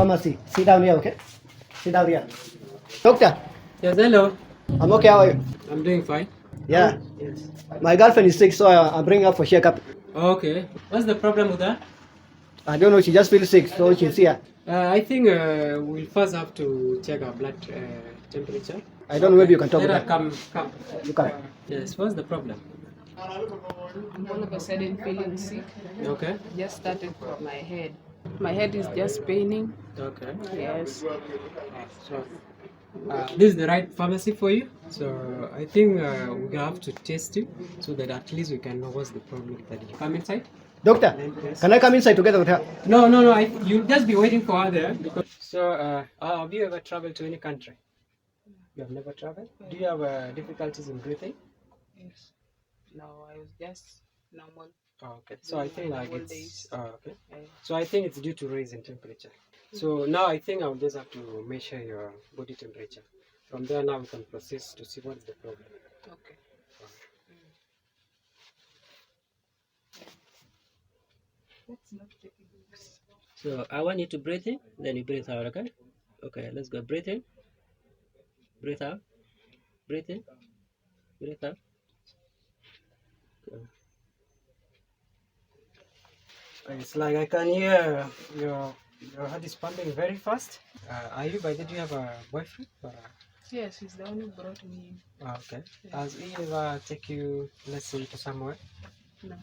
pharmacy. Sit down here, okay? Sit down here. Doctor, Yes, hello. I'm okay. How are you? I'm doing fine. Yeah. Yes. My girlfriend is sick, so I'm bringing her for checkup. Okay. What's the problem with that? I don't know. She just feels sick, so she's here. I think we'll first have to check our blood temperature. I don't know. Maybe you can talk Let her about come. You can. Yes. What's the problem? I'm all of a sudden feeling sick. Okay. Just started from my head. My head is just paining. Okay. Yes. So this is the right pharmacy for you. So I think we're gonna have to test you so that at least we can know what's the problem that you come inside. Doctor, Yes. can I come inside together with her? No. You'll just be waiting for her there. So have you ever traveled to any country? You have never traveled? Do you have difficulties in breathing? Yes. No, I was just normal. Oh, okay. So I think like Normal it's days. okay. Yeah. So I think it's due to rise in temperature. So now I think I'll just have to measure your body temperature. From there now we can process to see what's the problem. Okay. Let's not take it. So I want you to breathe in, then you breathe out, okay? Okay, let's go. Breathe in, breathe out, breathe in, breathe out. Okay. It's like I can hear your heart is pumping very fast. Are you by the way, do you have a boyfriend? Yes, he's the one who brought me in. Okay. Has he ever take you, let's say, to somewhere? No.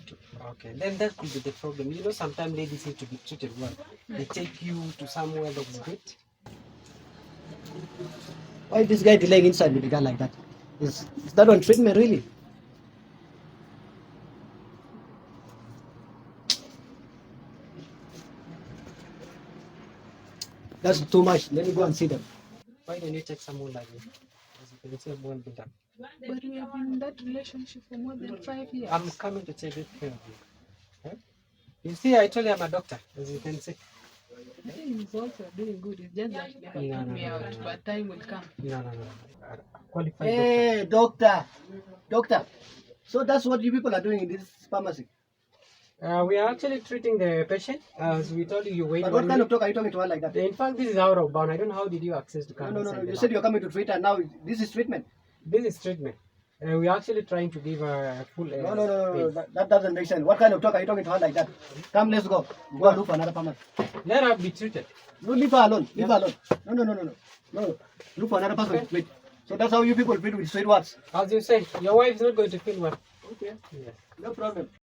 Okay, then that could be the problem. You know, sometimes ladies need to be treated well. They take you to somewhere that's good. Why is this guy delaying inside with the girl like that? Is that on treatment really? That's too much. Let me go and see them. Why don't you take someone like me? As you can see, I'm well built up. But we have been in that relationship for more than 5 years. I'm coming to take good care of you. Okay? You see, I told you I'm a doctor, as you can see. I think he's also doing good. It's just that he never No, took no, me no, out, no, no. but time will come. No. Qualified Hey, doctor. So that's what you people are doing in this pharmacy. doctor. We are actually treating the patient. As we told you, you wait But one what kind of minute. talk are you talking to her like that? In fact, this is out of bound. I don't know how did you access to come No. inside the You lab. said you're coming to treat her. Now this is treatment. This is treatment. We're actually trying to give her a full No. space. That doesn't make sense. What kind of talk are you talking to her like that? Come, let's go. Go and look for another pharmacy. Let her be treated. No, leave her alone. Leave her alone. No. Look for another person to treat. So that's how you people treat with sweet words. As you say, your wife is not going to feel well. Okay. Yes. No problem.